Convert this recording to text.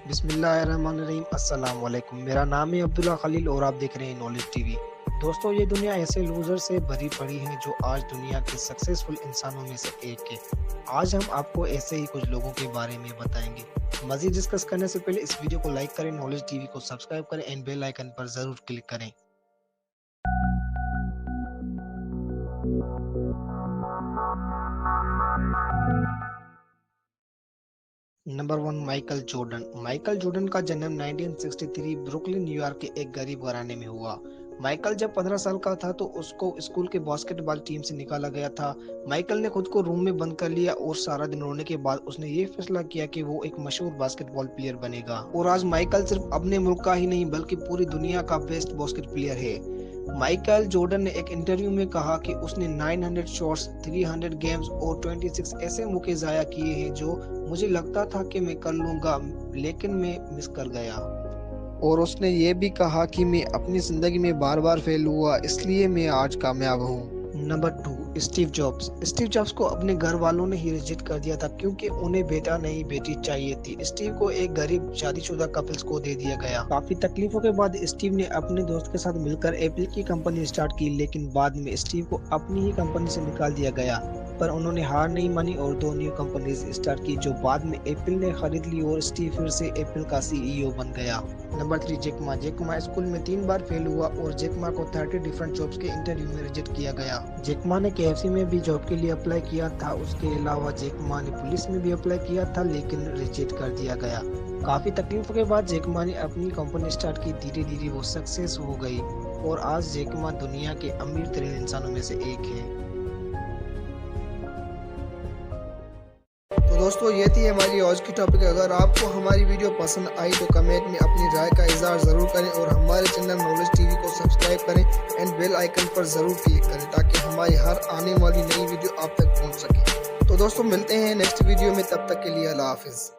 बिस्मिल्लाहिर्रहमानिर्रहीम अस्सलाम वालेकुम। मेरा नाम है अब्दुल्ला खलील और आप देख रहे हैं नॉलेज टीवी। दोस्तों, ये दुनिया ऐसे लूजर से भरी पड़ी है जो आज दुनिया के सक्सेसफुल इंसानों में से एक है। आज हम आपको ऐसे ही कुछ लोगों के बारे में बताएंगे। मजीद डिस्कस करने से पहले इस वीडियो को लाइक करें, नॉलेज टीवी को सब्सक्राइब करें एंड बेल आइकन पर जरूर क्लिक करें। Number 1, Michael Jordan. Michael Jordan का जन्म 1963 ब्रुकलिन, न्यूयॉर्क के एक गरीब घराने में हुआ। माइकल जब 15 साल का था तो उसको स्कूल के बास्केटबॉल टीम से निकाला गया था। माइकल ने खुद को रूम में बंद कर लिया और सारा दिन रोने के बाद उसने ये फैसला किया कि वो एक मशहूर बास्केटबॉल प्लेयर बनेगा। और आज माइकल सिर्फ अपने मुल्क का ही नहीं बल्कि पूरी दुनिया का बेस्ट बास्केट प्लेयर है। माइकल जॉर्डन ने एक इंटरव्यू में कहा कि उसने 900 शॉट्स, 300 गेम्स और 26 ऐसे मौके जाया किए हैं जो मुझे लगता था कि मैं कर लूंगा लेकिन मैं मिस कर गया। और उसने ये भी कहा कि मैं अपनी जिंदगी में बार बार फेल हुआ, इसलिए मैं आज कामयाब हूँ। Number 2, Steve jobs. Steve jobs को अपने घर वालों ने ही रिजेक्ट कर दिया था क्योंकि उन्हें बेटा नहीं बेटी चाहिए थी। स्टीव को एक गरीब शादीशुदा कपल्स को दे दिया गया। काफी तकलीफों के बाद स्टीव ने अपने दोस्त के साथ मिलकर एप्पल की कंपनी स्टार्ट की, लेकिन बाद में स्टीव को अपनी ही कंपनी से निकाल दिया गया। पर उन्होंने हार नहीं मानी और 2 न्यू कंपनीज स्टार्ट की जो बाद में एप्पल ने खरीद ली और स्टीव फिर से एप्पल का सीईओ बन गया। Number 3, Jack Ma. Jack Ma school में 3 बार फेल हुआ और जैक मा को 30 डिफरेंट जॉब्स के इंटरव्यू में रिजेक्ट किया गया। जैक मा ने केएफसी में भी जॉब के लिए अप्लाई किया था। उसके अलावा जैक मा ने पुलिस में भी अप्लाई किया था लेकिन रिजेक्ट कर दिया गया। काफी तकलीफों के बाद जैक मा ने अपनी कंपनी स्टार्ट की। धीरे धीरे वो सक्सेस हो गई और आज जैक मा दुनिया के अमीर तरीन इंसानों में से एक है। तो दोस्तों, ये थी हमारी आज की टॉपिक। अगर आपको हमारी वीडियो पसंद आई तो कमेंट में अपनी राय का इजहार ज़रूर करें और हमारे चैनल नॉलेज टीवी को सब्सक्राइब करें एंड बेल आइकन पर ज़रूर क्लिक करें ताकि हमारी हर आने वाली नई वीडियो आप तक पहुंच सके। तो दोस्तों, मिलते हैं नेक्स्ट वीडियो में, तब तक के लिए अल्लाह हाफिज़।